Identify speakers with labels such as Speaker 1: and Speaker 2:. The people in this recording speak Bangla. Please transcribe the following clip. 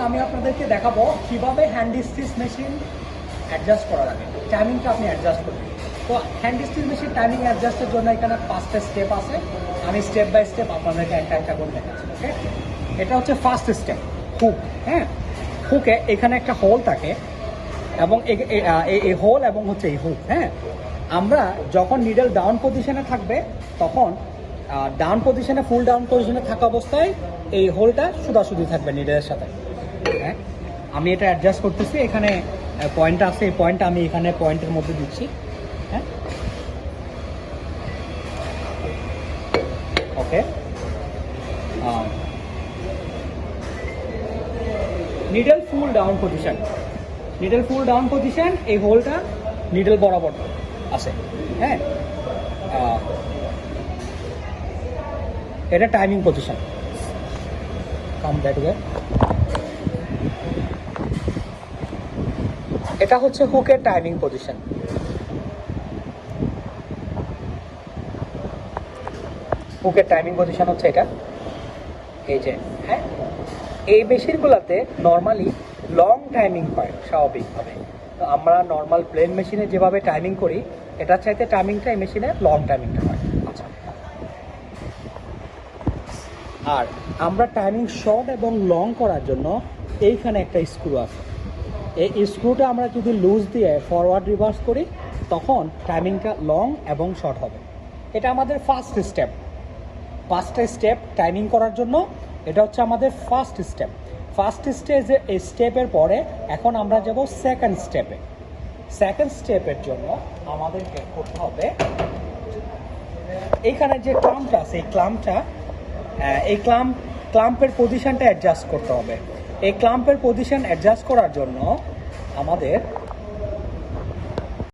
Speaker 1: আমি আপনাদেরকে দেখাবো কিভাবে হ্যান্ড স্টিচ মেশিন অ্যাডজাস্ট করা লাগে, টাইমিংটা আপনি অ্যাডজাস্ট করবেন। তো হ্যান্ড স্টিচ মেশিন টাইমিং অ্যাডজাস্টের জন্য এখানে 5টা স্টেপ আছে। আমি স্টেপ বাই স্টেপ আপনাদেরকে একটা একটা করে দেখাচ্ছি। ওকে, এটা হচ্ছে ফার্স্ট স্টেপ, হুক। হ্যাঁ, হুকে এখানে একটা হোল থাকে এবং এই হোল এবং হচ্ছে এই হুক। হ্যাঁ, আমরা যখন নিডল ডাউন পজিশনে থাকবে তখন ডাউন পজিশনে, ফুল ডাউন পজিশনে থাকা অবস্থায় এই হোলটা সোজাসুজি থাকবে নিডলের সাথে। হ্যাঁ, আমি এটা অ্যাডজাস্ট করতেছি। এখানে পয়েন্টটা আছে, এই পয়েন্টটা আমি এখানে পয়েন্টের মধ্যে দিচ্ছি। হ্যাঁ, okay. Needle full down position, needle full down position, এই হোলটা নিডল বরাবর আছে। হ্যাঁ, এটা timing position. Come that way. এটা হচ্ছে হুকের টাইমিং পজিশন। হুকের টাইমিং পজিশন হচ্ছে এটা, এই যে। হ্যাঁ, এই মেশিনগুলোতে নর্মালি লং টাইমিং পায় স্বাভাবিকভাবে। তো আমরা নর্মাল প্লেন মেশিনে যেভাবে টাইমিং করি, এটার চাইতে টাইমিংটা এই মেশিনে লং টাইমিংটা হয়। আচ্ছা, আর আমরা টাইমিং শর্ট এবং লং করার জন্য এইখানে একটা স্ক্রু আছে। এই স্ক্রুটা আমরা যদি লুজ দিয়ে ফরওয়ার্ড রিভার্স করি তখন টাইমিংটা লং এবং শর্ট হবে। এটা আমাদের ফার্স্ট স্টেপ। 5টা স্টেপ টাইমিং করার জন্য এটা হচ্ছে আমাদের ফার্স্ট স্টেপ। ফার্স্ট স্টেজে এই স্টেপের পরে এখন আমরা যাব সেকেন্ড স্টেপে। সেকেন্ড স্টেপের জন্য আমাদেরকে করতে হবে এইখানে যে ক্লাম্পটা আছে, এই ক্লাম্পের পজিশনটা অ্যাডজাস্ট করতে হবে। এই ক্লাম্পের পজিশন অ্যাডজাস্ট করার জন্য আমাদের